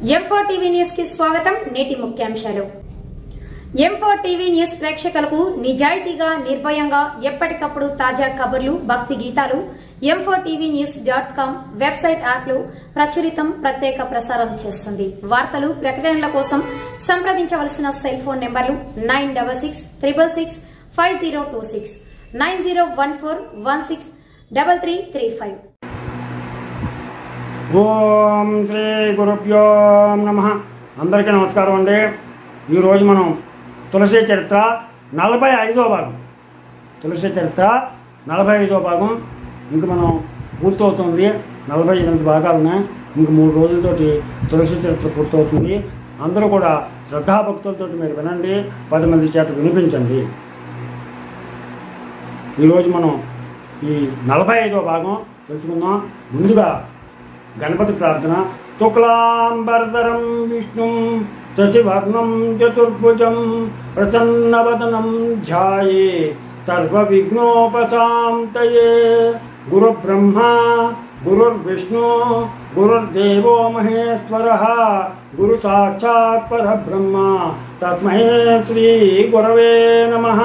M4 TV news కి స్వాగతం. నేటి ముఖ్యాంశాలు. M4 టీవీ న్యూస్ ప్రేక్షకులకు నిజాయితీగా, నిర్భయంగా ఎప్పటికప్పుడు తాజా కబుర్లు, భక్తి గీతాలు m4tvnews.com వెబ్సైట్ యాప్లు ప్రచురితం, ప్రత్యేక ప్రసారం చేస్తుంది. వార్తలు, ప్రకటనల కోసం సంప్రదించవలసిన సెల్ ఫోన్ నెంబర్లు 9666665026 9014163335. ఓం శ్రీ గురుభ్యో నమః. అందరికీ నమస్కారం అండి. ఈరోజు మనం తులసి చరిత్ర 45వ భాగం, తులసి చరిత్ర 45వ భాగం ఇంక మనం పూర్తవుతుంది. 48 భాగాలు ఉన్నాయి. ఇంక 3 రోజులతోటి తులసి చరిత్ర పూర్తవుతుంది. అందరూ కూడా శ్రద్ధాభక్తులతో మీరు వినండి, 10 మంది చేత వినిపించండి. ఈరోజు మనం ఈ 45వ భాగం తెలుసుకుందాం. ముందుగా గణపతి ప్రార్థన. శుక్లాంబరధరం విష్ణుం శశివర్ణం చతుర్భుజం ప్రసన్నవదనం ధ్యాయే సర్వవిఘ్నోపశాంతయే. గురుబ్రహ్మ గురుర్విష్ణు గురుర్దేవో మహేశ్వరః గురు సాక్షాత్ పరబ్రహ్మ తస్మై శ్రీ గురవే నమః.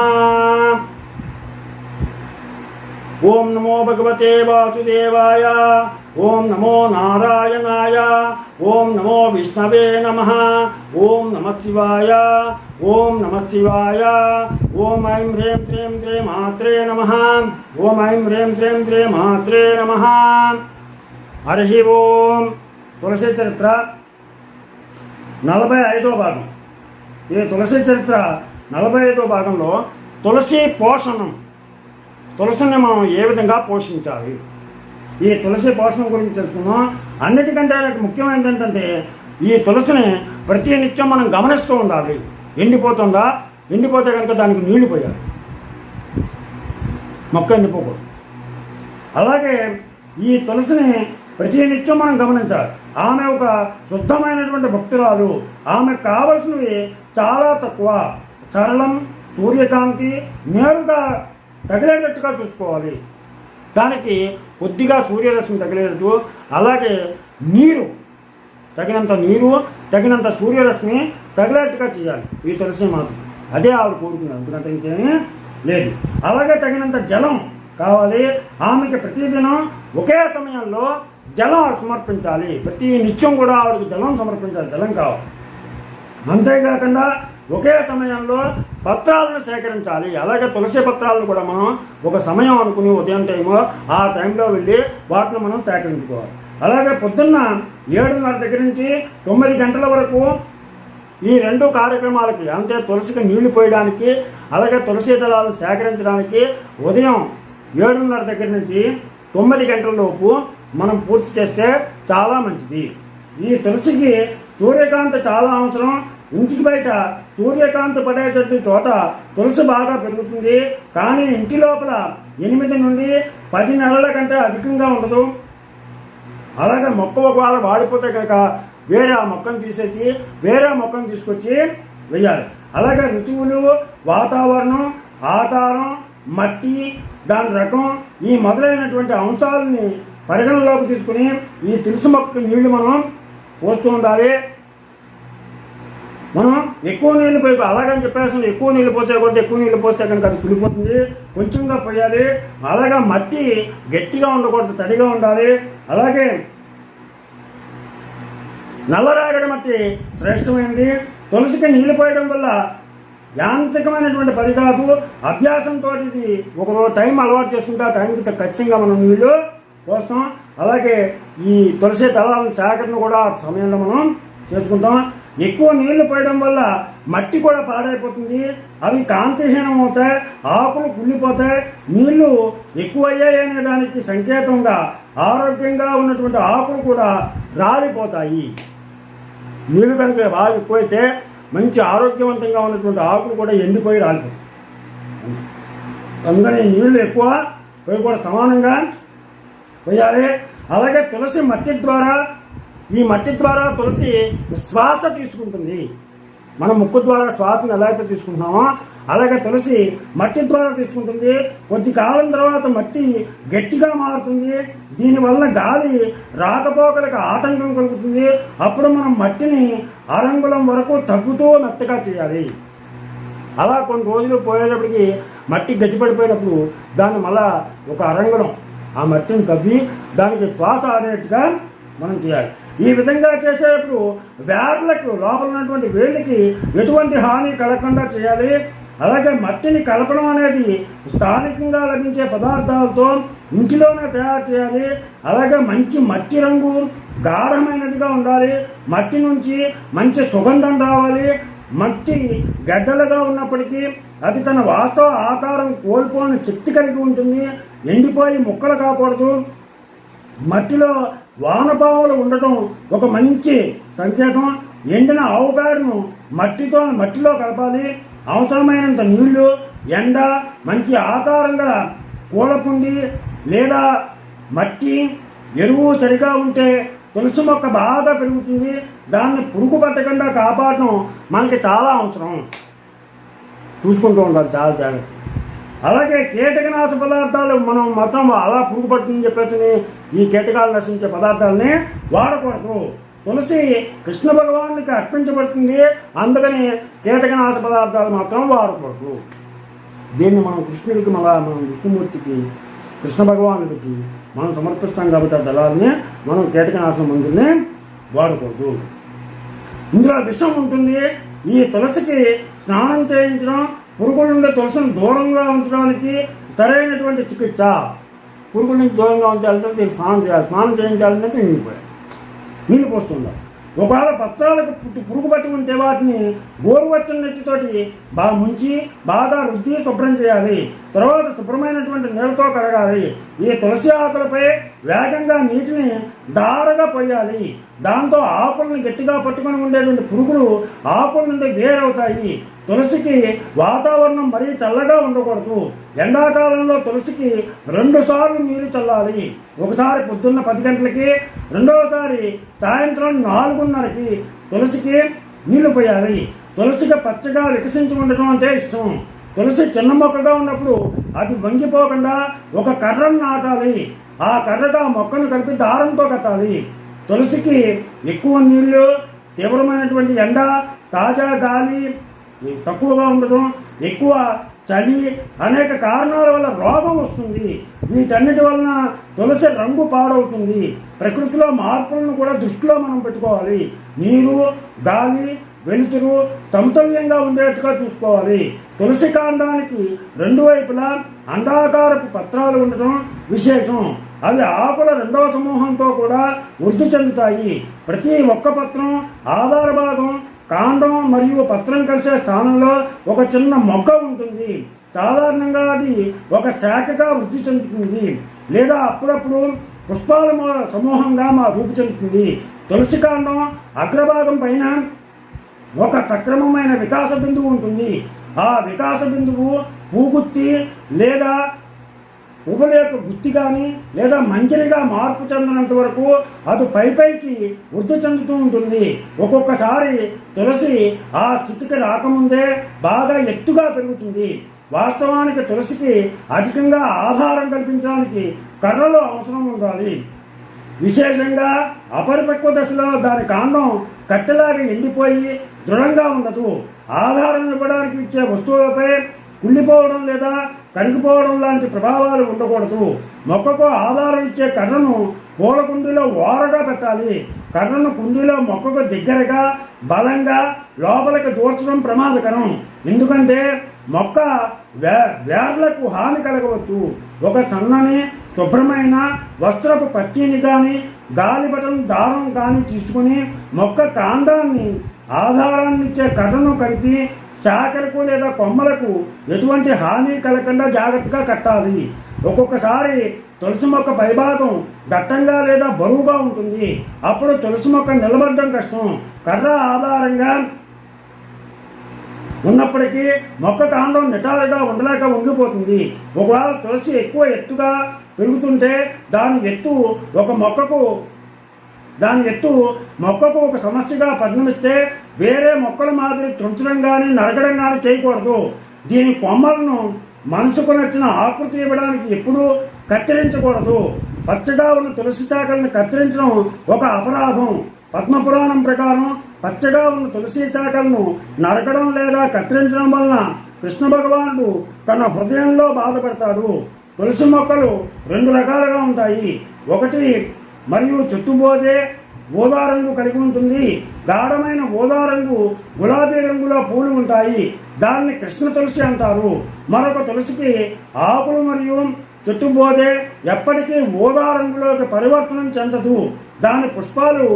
ఓం నమో భగవతే వాసుదేవాయ. ఓం నమో నారాయణాయ. ఓం నమో విష్ణవే నమః. ఓం నమః శివాయ. ఓం నమః శివాయ. ఓం ఐం హ్రీం శ్రీం శ్రీ మాత్రే నమః. ఓం ఐం హ్రీం శ్రీం శ్రీ మాత్రే నమః. హరి ఓం. తులసి చరిత్ర 45వ భాగం. ఈ తులసి చరిత్ర 45వ భాగంలో తులసి పోషణం, తులసిని మనం ఏ విధంగా పోషించాలి, ఈ తులసి పోషణ గురించి తెలుసుకున్నాం. అన్నిటికంటే ముఖ్యమైనది ఏంటంటే ఈ తులసిని ప్రతి నిత్యం మనం గమనిస్తూ ఉండాలి. ఎండిపోతుందా, ఎండిపోతే కనుక దానికి నీళ్లు పోయాలి, మొక్క ఎండిపోకూడదు. అలాగే ఈ తులసిని ప్రతి నిత్యం మనం గమనించాలి. ఆమె ఒక శుద్ధమైనటువంటి భక్తురాలు. ఆమెకు కావలసినవి చాలా తక్కువ, సరళం, సూర్యకాంతి నేరుగా తగిలేటట్టుగా చూసుకోవాలి. దానికి కొద్దిగా సూర్యరశ్మి తగిలేటట్టు, అలాగే నీరు, తగినంత నీరు, తగినంత సూర్యరశ్మి తగిలేట్టుగా చేయాలి ఈ తులసి మాత్రం. అదే ఆవిడ కోరుకున్నారు, ఎందుకంటే ఇంకేమీ లేదు. అలాగే తగినంత జలం కావాలి. ఆమెకి ప్రతిదినం ఒకే సమయంలో జలం సమర్పించాలి. ప్రతి నిత్యం కూడా ఆవిడకి జలం సమర్పించాలి, జలం కావాలి. అంతేకాకుండా ఒకే సమయంలో పత్రాలను సేకరించాలి. అలాగే తులసి పత్రాలను కూడా మనం ఒక సమయం అనుకుని ఉదయం టైము ఆ టైంలో వెళ్ళి వాటిని మనం సేకరించుకోవాలి. అలాగే పొద్దున్న 7:30 దగ్గర నుంచి 9 గంటల వరకు ఈ 2 కార్యక్రమాలకి, అంటే తులసికి నీళ్లు పోయడానికి, అలాగే తులసి దళాలను సేకరించడానికి ఉదయం 7:30 దగ్గర నుంచి 9 గంటల లోపు మనం పూర్తి చేస్తే చాలా మంచిది. ఈ తులసికి సూర్యకాంతి చాలా అవసరం. ఇంటికి బయట సూర్యకాంతి పడేటట్టు చోట తులసి బాగా పెరుగుతుంది. కానీ ఇంటి లోపల 8 నుండి 10 నెలల కంటే అధికంగా ఉండదు. అలాగే మొక్క ఒకవేళ వాడిపోతే కనుక వేరే ఆ మొక్కను తీసేసి వేరే మొక్కను తీసుకొచ్చి వేయాలి. అలాగే ఋతువులు, వాతావరణం, ఆకారం, మట్టి, దాని రకం, ఈ మొదలైనటువంటి అంశాలని పరిగణలోకి తీసుకుని ఈ తులసి మొక్కకి నీళ్లు మనం పోస్తూ ఉండాలి. మనం ఎక్కువ నీళ్లు పోయి, అలాగని చెప్పేసి ఎక్కువ నీళ్లు పోసే కొద్ది ఎక్కువ నీళ్లు పోస్తే కనుక అది కులిపోతుంది. కొంచెంగా పోయాలి. అలాగే మట్టి గట్టిగా ఉండకూడదు, తడిగా ఉండాలి. అలాగే నల్లరేగడి మట్టి శ్రేష్టమైనది. తులసికి నీళ్లు పోయడం వల్ల యాంత్రికమైనటువంటి పని కాదు, అభ్యాసంతో ఇది ఒక టైం అలవాటు చేసుకుంటే ఆ టైంకి ఖచ్చితంగా మనం నీళ్లు పోస్తాం. అలాగే ఈ తులసి దళాల సేకరణ కూడా ఆ సమయంలో మనం చేసుకుంటాం. ఎక్కువ నీళ్లు పోయడం వల్ల మట్టి కూడా పాడైపోతుంది, అవి కాంతిహీనం అవుతాయి, ఆకులు కుళ్ళిపోతాయి. నీళ్లు ఎక్కువ అయ్యాయి అనే దానికి సంకేతంగా ఆరోగ్యంగా ఉన్నటువంటి ఆకులు కూడా రాలిపోతాయి. నీళ్లు కనుక బాగా ఎక్కువైతే మంచి ఆరోగ్యవంతంగా ఉన్నటువంటి ఆకులు కూడా ఎండిపోయి రాలిపోతాయి. అందుకని నీళ్లు ఎక్కువ పోయి కూడా సమానంగా పోయాలి. అలాగే తులసి మట్టి ద్వారా, ఈ మట్టి ద్వారా తులసి శ్వాస తీసుకుంటుంది. మనం ముక్కు ద్వారా శ్వాసను ఎలా అయితే తీసుకుంటున్నామో అలాగే తులసి మట్టి ద్వారా తీసుకుంటుంది. కొద్ది కాలం తర్వాత మట్టి గట్టిగా మారుతుంది. దీనివల్ల గాలి రాకపోకలకు ఆటంకం కలుగుతుంది. అప్పుడు మనం మట్టిని అరంగుళం వరకు తగ్గుతూ మెత్తగా చేయాలి. అలా కొన్ని రోజులు పోయేటప్పటికి మట్టి గట్టిపడిపోయినప్పుడు దాన్ని మళ్ళా ఒక అరంగుళం ఆ మట్టిని తవ్వి దానికి శ్వాస ఆడేట్టుగా మనం చేయాలి. ఈ విధంగా చేసేటప్పుడు వేర్లకు లోపల ఉన్నటువంటి వేళ్ళకి ఎటువంటి హాని కలగకుండా చేయాలి. అలాగే మట్టిని కలపడం అనేది స్థానికంగా లభించే పదార్థాలతో ఇంటిలోనే తయారు చేయాలి. అలాగే మంచి మట్టి రంగు గాఢమైనదిగా ఉండాలి. మట్టి నుంచి మంచి సుగంధం రావాలి. మట్టి గడ్డలుగా ఉన్నప్పటికీ అది తన వాస్తవ ఆకారం కోల్పోని శక్తి కలిగి ఉంటుంది. ఎండిపోయి ముక్కలు కాకూడదు. మట్టిలో వానపాములు ఉండటం ఒక మంచి సంకేతం. ఎండిన ఆవు పేడను మట్టిలో కలపాలి. అవసరమైనంత నీళ్లు, ఎండ, మంచి ఆకారంగా కూలపుండి లేదా మట్టి ఎరువు సరిగా ఉంటే తులసి మొక్క బాగా పెరుగుతుంది. దాన్ని పురుగు పట్టకుండా కాపాడటం మనకి చాలా అవసరం. చూసుకుంటూ ఉండాలి చాలా జాగ్రత్త. అలాగే కీటకనాశ పదార్థాలు మనం మొత్తం అలా పురుగు పట్టిందని చెప్పేసి ఈ కీటకాలు నశించే పదార్థాలని వాడకూడదు. తులసి కృష్ణ భగవానునికి అర్పించబడుతుంది. అందుకని కీటకనాశ పదార్థాలు మాత్రం వాడకూడదు. దీన్ని మనం కృష్ణుడికి మనం విష్ణుమూర్తికి కృష్ణ భగవానుడికి మనం సమర్పిస్తాం కాబట్టి ఆ దళాలని మనం కీటకనాశన మందుల్ని వాడకూడదు. ఇందులో విషం ఉంటుంది. ఈ తులసికి స్నానం చేయించడం, పురుగుల నుండి తులసిని దూరంగా ఉంచడానికి సరైనటువంటి చికిత్స. పురుగుల నుంచి దూరంగా ఉంచాలంటే దీనికి స్నానం చేయాలి. స్నానం చేయించాలంటే నీళ్ళు పోస్తుండాలి. ఒకవేళ పత్రాలకు పురుగు పట్టి ఉంటే వాటిని గోరువెచ్చని నెత్తితోటి బాగా ముంచి బాగా రుద్ది శుభ్రం చేయాలి. తర్వాత శుభ్రమైనటువంటి నీళ్ళతో కడగాలి. ఈ తులసి ఆకులపై వేగంగా నీటిని దారగా పోయాలి. దాంతో ఆకులను గట్టిగా పట్టుకొని ఉండేటువంటి పురుగులు ఆకుల నుండి వేరవుతాయి. తులసికి వాతావరణం మరీ చల్లగా ఉండకూడదు. ఎండాకాలంలో తులసికి 2 సార్లు నీరు చల్లాలి. ఒకసారి పొద్దున్న 10 గంటలకి, రెండవసారి సాయంత్రం 4:30కి తులసికి నీళ్లు పోయాలి. తులసికి పచ్చగా వికసించి ఉండటం అంటే ఇష్టం. తులసి చిన్న మొక్కగా ఉన్నప్పుడు అది వంగిపోకుండా ఒక కర్రను నాటాలి. ఆ కర్రగా మొక్కను కలిపి దారంతో కట్టాలి. తులసికి ఎక్కువ నీళ్లు, తీవ్రమైనటువంటి ఎండ, తాజా గాలి తక్కువగా ఉండటం, ఎక్కువ చలి అనేక కారణాల వల్ల రోగం వస్తుంది. వీటన్నిటి వలన తులసి రంగు పాడవుతుంది. ప్రకృతిలో మార్పులను కూడా దృష్టిలో మనం పెట్టుకోవాలి. నీరు, గాలి, వెలుతురు సమతుల్యంగా ఉండేట్టుగా చూసుకోవాలి. తులసి కాండానికి 2 వైపులా అండాకారపు పత్రాలు ఉండటం విశేషం. అవి ఆకుల 2వ సమూహంతో కూడా వృద్ధి చెందుతాయి. ప్రతి ఒక్క పత్రం ఆధార భాగం, కాండం మరియు పత్రం కలిసే స్థానంలో ఒక చిన్న మొగ్గ ఉంటుంది. సాధారణంగా అది ఒక శాఖగా వృద్ధి చెందుతుంది లేదా అప్పుడప్పుడు పుష్పాల సమూహంగా రూపు చెందుతుంది. తులసి కాండం అగ్రభాగం పైన ఒక సక్రమమైన వికాస బిందువు ఉంటుంది. ఆ వికాస బిందువు పూగుత్తి లేదా ఉపలేక గుత్తి కానీ లేదా మంజరిగా మార్పు చెందినంత వరకు అది పైకి వృద్ధి చెందుతూ ఉంటుంది. ఒక్కొక్కసారి తులసి ఆ స్థితికి రాకముందే బాగా ఎత్తుగా పెరుగుతుంది. వాస్తవానికి తులసికి అధికంగా ఆధారం కల్పించడానికి కర్రలు అవసరం ఉండాలి. విశేషంగా అపరిపక్వ దశలో దాని కాండం కట్టెలాగా ఎండిపోయి దృఢంగా ఉండదు. ఆధారం ఇవ్వడానికి ఇచ్చే వస్తువులపై కుళ్ళిపోవడం లేదా కరిగిపోవడం లాంటి ప్రభావాలు ఉండకూడదు. మొక్కకు ఆధారం ఇచ్చే కర్రను పూల కుండీలో ఓరగా పెట్టాలి. కర్రను కుండీలో మొక్కకు దగ్గరగా బలంగా లోపలికి దూర్చడం ప్రమాదకరం. ఎందుకంటే మొక్క వేర్లకు హాని కలగవచ్చు. ఒక సన్నని శుభ్రమైన వస్త్రపు పట్టీని కానీ గాలిపటం దారం కానీ తీసుకుని మొక్క కాండాన్ని ఆధారాన్ని ఇచ్చే కర్రను కలిపి శాఖలకు లేదా కొమ్మలకు ఎటువంటి హాని కలగకుండా జాగ్రత్తగా కట్టాలి. ఒక్కొక్కసారి తులసి మొక్క పైభాగం దట్టంగా లేదా బరువుగా ఉంటుంది. అప్పుడు తులసి మొక్క నిలబడడం కష్టం. కర్ర ఆధారంగా ఉన్నప్పటికీ మొక్క కాండం నిటారుగా ఉండలేక వంగిపోతుంది. ఒకవేళ తులసి ఎక్కువ ఎత్తుగా పెరుగుతుంటే దాని ఎత్తు మొక్కకు ఒక సమస్యగా పరిణమిస్తే వేరే మొక్కల మాదిరి తుంచడం కానీ నరకడం కానీ చేయకూడదు. దీని కొమ్మలను మనసుకు నచ్చిన ఆకృతి ఇవ్వడానికి ఎప్పుడూ కత్తిరించకూడదు. పచ్చగా ఉన్న తులసి శాఖలను కత్తిరించడం ఒక అపరాధం. పద్మపురాణం ప్రకారం పచ్చగా ఉన్న తులసి శాఖలను నరకడం లేదా కత్తిరించడం వలన కృష్ణ భగవానుడు తన హృదయంలో బాధపడతాడు. తులసి మొక్కలు 2 రకాలుగా ఉంటాయి. ఒకటి మరియు చుట్టుబోదే ఊదా రంగు కలిగి ఉంటుంది. గాఢమైన ఊదా రంగు గులాబీ రంగులో పూలు ఉంటాయి. దాన్ని కృష్ణ తులసి అంటారు. మరొక తులసికి ఆకులు మరియు చుట్టుబోదే ఎప్పటికీ ఊదా రంగులోకి పరివర్తనం చెందదు. దాని పుష్పాలు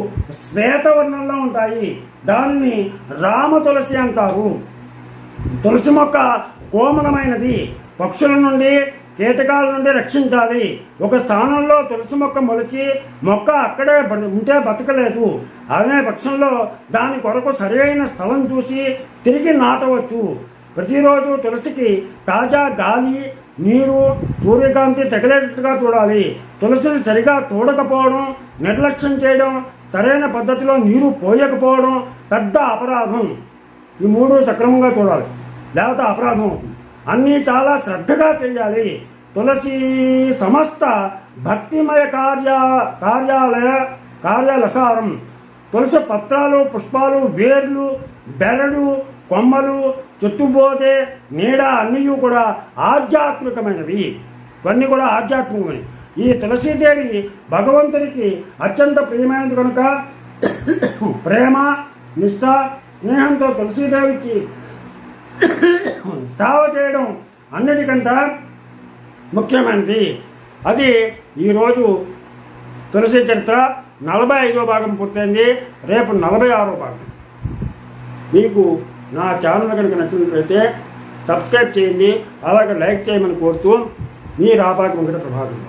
శ్వేతవర్ణంలో ఉంటాయి. దానిని రామ తులసి అంటారు. తులసి మొక్క కోమలమైనది. పక్షుల నుండి కీటకాల నుండి రక్షించాలి. ఒక స్థానంలో తులసి మొక్క మొలిచి మొక్క అక్కడే ఉంటే బతకలేదు. అదే పక్షంలో దాని కొరకు సరైన స్థలం చూసి తిరిగి నాటవచ్చు. ప్రతిరోజు తులసికి తాజా గాలి, నీరు, సూర్యకాంతి తగిలేటట్టుగా చూడాలి. తులసిని సరిగా చూడకపోవడం, నిర్లక్ష్యం చేయడం, సరైన పద్ధతిలో నీరు పోయకపోవడం పెద్ద అపరాధం. ఈ 3 సక్రమంగా చూడాలి, లేకపోతే అపరాధం అవుతుంది. అన్నీ చాలా శ్రద్ధగా చేయాలి. తులసి సమస్త భక్తిమయ కార్యాలసారం. తులసి పత్రాలు, పుష్పాలు, వేర్లు, బెరడు, కొమ్మలు, చుట్టుబోదే, నీడ అన్నీ కూడా ఆధ్యాత్మికమైనవి. ఇవన్నీ కూడా ఆధ్యాత్మికమైనవి. ఈ తులసీదేవి భగవంతునికి అత్యంత ప్రియమైనది కనుక ప్రేమ, నిష్ఠ, స్నేహంతో తులసీదేవికి సేవ చేయడం అన్నిటికంటే ముఖ్యమైనది. అది ఈరోజు తులసి చరిత్ర 45వ భాగం పూర్తయింది. రేపు 46వ భాగం. మీకు నా ఛానల్ కనుక నచ్చినట్లయితే సబ్స్క్రైబ్ చేయండి, అలాగే లైక్ చేయమని కోరుతూ మీ రాపాటి వెంకట ప్రభాకర్.